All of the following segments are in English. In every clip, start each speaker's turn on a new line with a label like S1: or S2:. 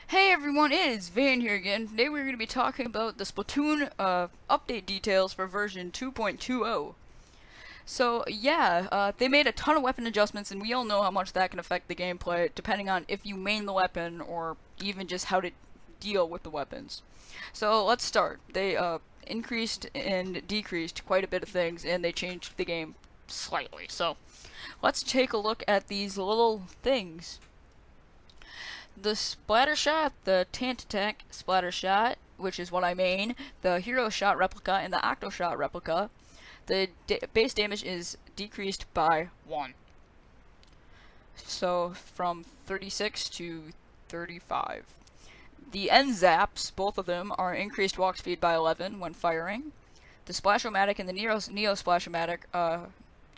S1: Hey everyone, it is Van here again. Today we're going to be talking about the Splatoon update details for version 2.20. So yeah, they made a ton of weapon adjustments, and we all know how much that can affect the gameplay, depending on if you main the weapon or even just how to deal with the weapons. So let's start. They increased and decreased quite a bit of things, and they changed the game slightly. So let's take a look at these little things. The splatter shot, the Tant Attack splatter shot, which is what I main, the hero shot replica, and the octo shot replica, the base damage is decreased by 1. So from 36 to 35. The N-Zaps, both of them, are increased walk speed by 11 when firing. The Splashomatic and the Neo Splashomatic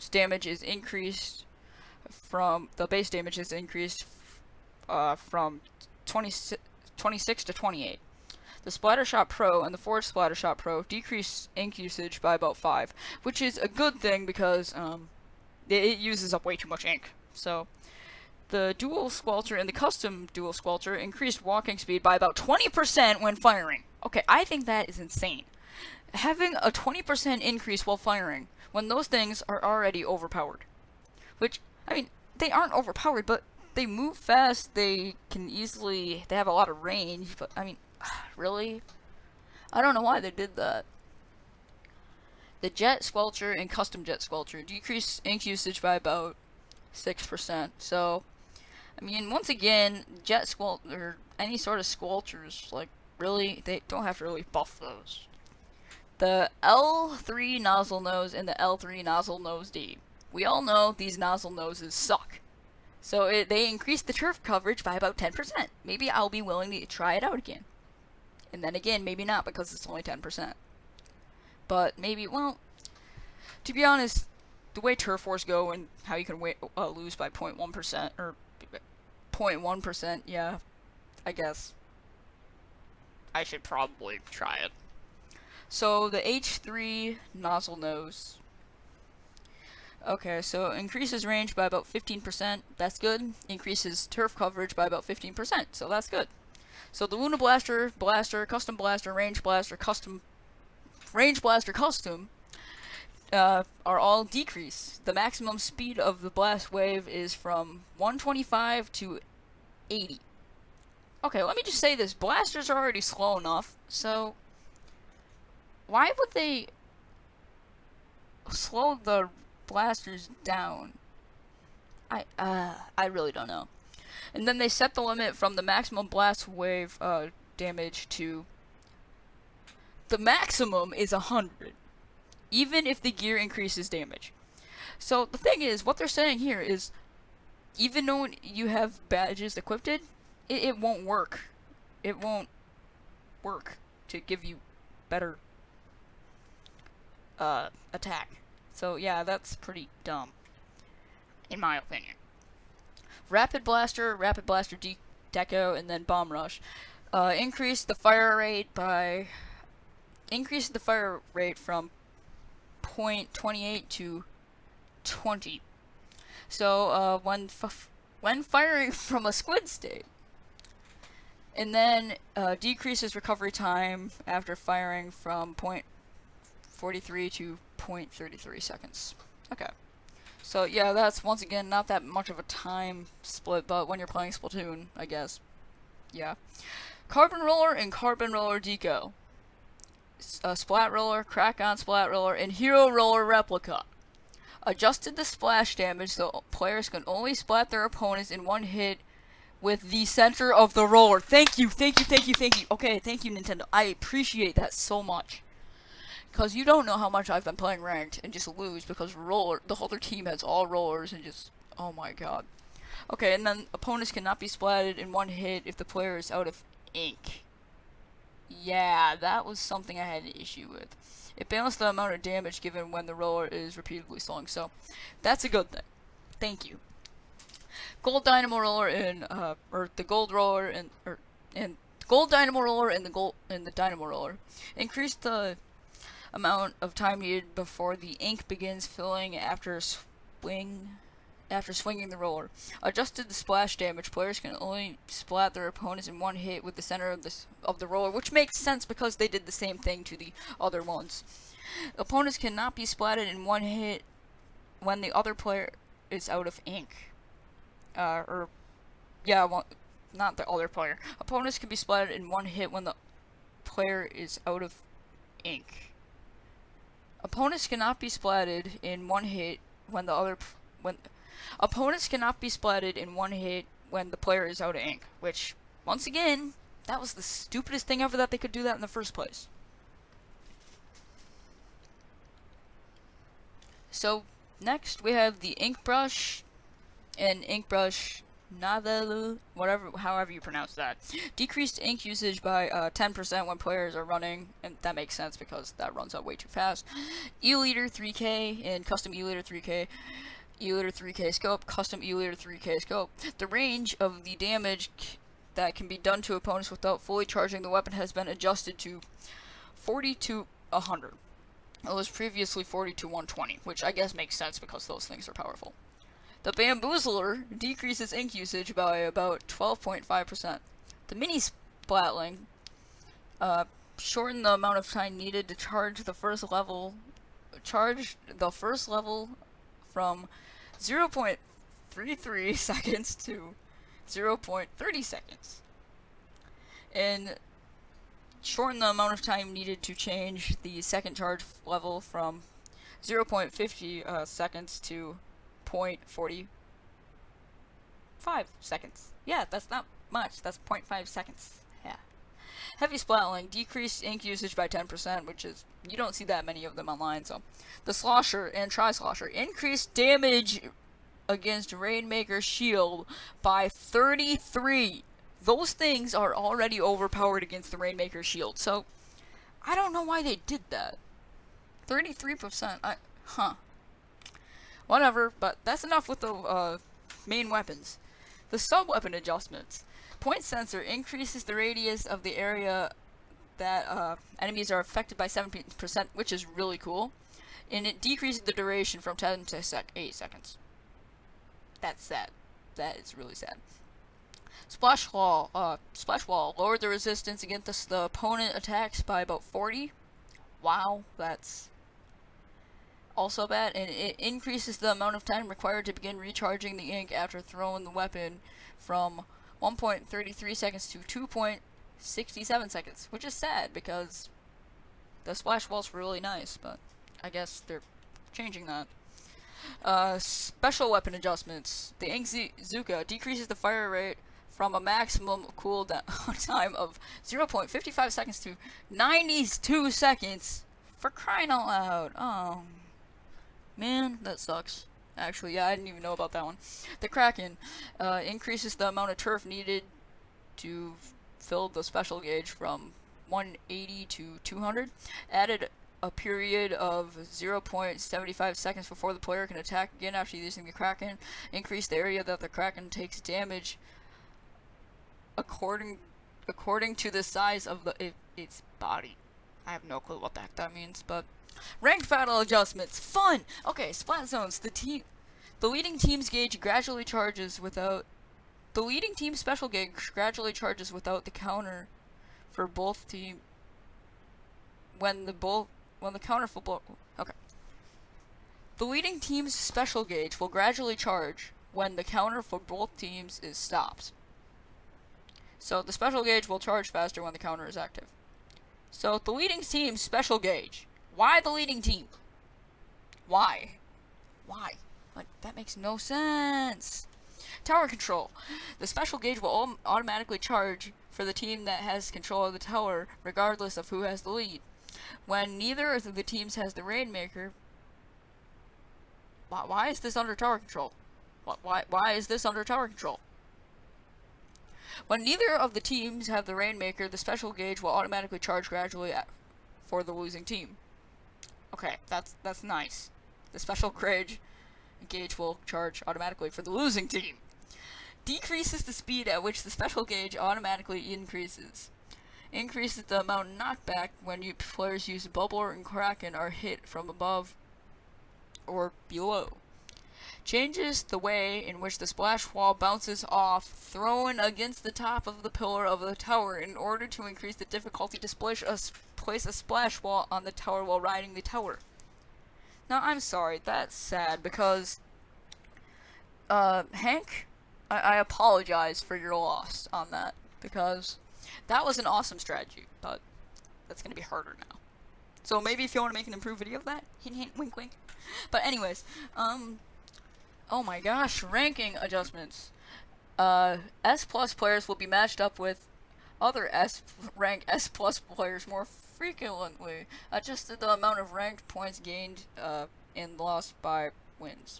S1: damage is increased from, the base damage is increased from 26 to 28. The Splattershot Pro and the Forged Splattershot Pro decrease ink usage by about 5, which is a good thing because it uses up way too much ink. So the Dual Squelcher and the Custom Dual Squelcher increased walking speed by about 20% when firing. Okay, I think that is insane. Having a 20% increase while firing when those things are already overpowered. Which, I mean, they aren't overpowered, but they move fast, they have a lot of range, but, I mean, really? I don't know why they did that. The Jet Squelcher and Custom Jet Squelcher decrease ink usage by about 6%, so, I mean, once again, Jet Squelcher, or any sort of Squelchers, like, really, they don't have to really buff those. The L3 Nozzle Nose and the L3 Nozzle Nose D. We all know these nozzle noses suck. So they increased the turf coverage by about 10%. Maybe I'll be willing to try it out again. And then again, maybe not because it's only 10%. But maybe, well, to be honest, the way turf wars go and how you can lose by 0.1%, or 0.1%, yeah, I guess I should probably try it. So the H3 nozzle nose. Okay, so increases range by about 15%, that's good. Increases turf coverage by about 15%, so that's good. So the Luna Blaster, Custom Blaster, Range Blaster, Custom, are all decreased. The maximum speed of the blast wave is from 125 to 80. Okay, let me just say this. Blasters are already slow enough, so why would they slow the blasters down? I really don't know. And then they set the limit from the maximum blast wave damage to the maximum is 100, even if the gear increases damage. So the thing is, what they're saying here is, even though you have badges equipped, it won't work. It won't work to give you better attack. So yeah, that's pretty dumb, in my opinion. Rapid Blaster Deco, and then Bomb Rush increase the fire rate from 0.28 to 20. So when firing from a squid state, and then decreases recovery time after firing from 0.43 to 0.33 seconds. Okay. So yeah, that's once again not that much of a time split, but when you're playing Splatoon, I guess. Yeah. Carbon Roller and Carbon Roller Deco. Splat Roller, Crack-On Splat Roller, and Hero Roller Replica. Adjusted the splash damage so players can only splat their opponents in one hit with the center of the roller. Thank you. Okay, thank you, Nintendo. I appreciate that so much. Because you don't know how much I've been playing ranked and just lose because the other team has all rollers and just, oh my god. Okay, and then opponents cannot be splatted in one hit if the player is out of ink. Yeah, that was something I had an issue with. It balanced the amount of damage given when the roller is repeatedly slowing, so that's a good thing. Thank you. Gold Dynamo Roller and the Gold Roller and Gold Dynamo Roller and the Dynamo Roller increased the amount of time needed before the ink begins filling after a swing after swinging the roller. Adjusted to splash damage, players can only splat their opponents in one hit with the center of the roller, which makes sense because they did the same thing to the other ones. Opponents cannot be splatted in one hit when the other player is out of ink. Not the other player. Opponents can be splatted in one hit when the player is out of ink. Opponents cannot be splatted in one hit when opponents cannot be splatted in one hit when the player is out of ink. Which, once again, that was the stupidest thing ever that they could do that in the first place. So next we have the ink brush and ink brush Navalu, however you pronounce that. Decreased ink usage by 10% when players are running, and that makes sense because that runs out way too fast. E-liter 3K and custom E-liter 3K. E-liter 3K scope, custom E-liter 3K scope. The range of the damage that can be done to opponents without fully charging the weapon has been adjusted to 40 to 100. It was previously 40 to 120, which I guess makes sense because those things are powerful. The Bamboozler decreases ink usage by about 12.5%. The Mini Splatling shortened the amount of time needed to charge the first level from 0.33 seconds to 0.30 seconds. And shortened the amount of time needed to change the second charge level from 0.50 seconds to 0.45 seconds. Yeah, that's not much. That's 0.5 seconds. Yeah. Heavy Splatling decreased ink usage by 10%, which is, you don't see that many of them online, so. The Slosher and Tri-Slosher increased damage against Rainmaker's shield by 33. Those things are already overpowered against the Rainmaker shield, so I don't know why they did that. 33%, Whatever, but that's enough with the main weapons. The sub-weapon adjustments. Point Sensor increases the radius of the area that enemies are affected by 7%, which is really cool. And it decreases the duration from 10 to 8 seconds. That's sad. That is really sad. Splash Wall lowered the resistance against the opponent attacks by about 40. Wow, that's also bad. And it increases the amount of time required to begin recharging the ink after throwing the weapon from 1.33 seconds to 2.67 seconds, which is sad because the Splash Walls were really nice, but I guess they're changing that. Special weapon adjustments. The Ink-Zuka decreases the fire rate from a maximum cooldown time of 0.55 seconds to 92 seconds. For crying out loud. Oh, man, that sucks. Actually, yeah, I didn't even know about that one. The Kraken increases the amount of turf needed to fill the special gauge from 180 to 200. Added a period of 0.75 seconds before the player can attack again after using the Kraken. Increase the area that the Kraken takes damage according to the size of its body. I have no clue what the heck that means, but ranked battle adjustments. Fun! Okay, Splat Zones. The leading team's gauge gradually charges without the leading team's special gauge gradually charges without the counter for both team when the counter for both. Okay. The leading team's special gauge will gradually charge when the counter for both teams is stopped. So the special gauge will charge faster when the counter is active. So the leading team's special gauge. Why the leading team? Why? Why? Like, that makes no sense. Tower control. The special gauge will automatically charge for the team that has control of the tower, regardless of who has the lead. When neither of the teams has the Rainmaker... Why is this under tower control? Why is this under tower control? When neither of the teams have the Rainmaker, the special gauge will automatically charge gradually for the losing team. Okay, that's nice. The special gauge will charge automatically for the losing team. Decreases the speed at which the special gauge automatically increases. Increases the amount of knockback when players use Bubble and Kraken are hit from above or below. Changes the way in which the splash wall bounces off, thrown against the top of the pillar of the tower in order to increase the difficulty to place a splash wall on the tower while riding the tower. Now, I'm sorry, that's sad, because, Hank, I apologize for your loss on that, because that was an awesome strategy, but that's gonna be harder now. So maybe if you want to make an improved video of that, hint hint, wink wink. But anyways, oh my gosh, ranking adjustments. S plus players will be matched up with other rank S plus players more frequently. Adjusted the amount of ranked points gained and lost by wins.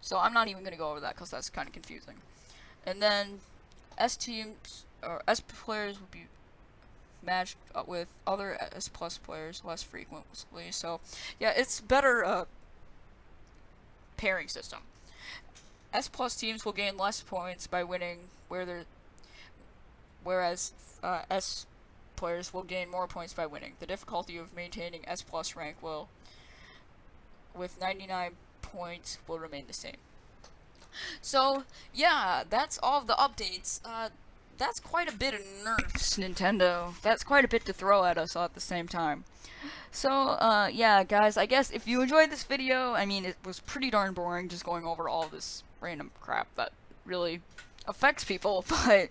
S1: So I'm not even gonna go over that because that's kind of confusing. And then S teams or S players will be matched with other S plus players less frequently. So yeah, it's better pairing system. S plus teams will gain less points by winning, whereas S players will gain more points by winning. The difficulty of maintaining S plus rank will, with 99 points, will remain the same. So yeah, that's all of the updates. That's quite a bit of nerfs, Nintendo. That's quite a bit to throw at us all at the same time. So, yeah, guys, I guess if you enjoyed this video, I mean, it was pretty darn boring just going over all this random crap that really affects people, but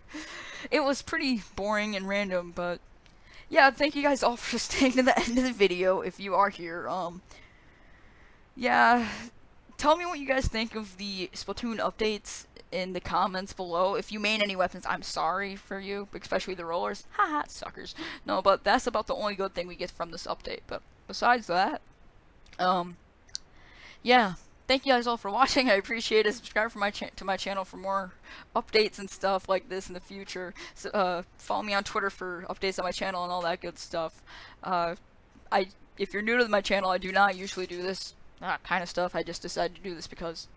S1: it was pretty boring and random, but yeah, thank you guys all for staying to the end of the video if you are here. Yeah, tell me what you guys think of the Splatoon updates in the comments below. If you main any weapons, I'm sorry for you, especially the rollers. Haha, suckers. No, but that's about the only good thing we get from this update. But besides that, yeah, thank you guys all for watching. I appreciate it. Subscribe to my channel for more updates and stuff like this in the future. So, follow me on Twitter for updates on my channel and all that good stuff. If you're new to my channel, I do not usually do this kind of stuff. I just decided to do this because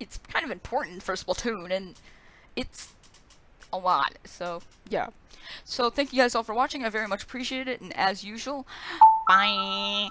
S1: it's kind of important for Splatoon, and it's a lot, so yeah. So thank you guys all for watching, I very much appreciate it, and as usual, bye!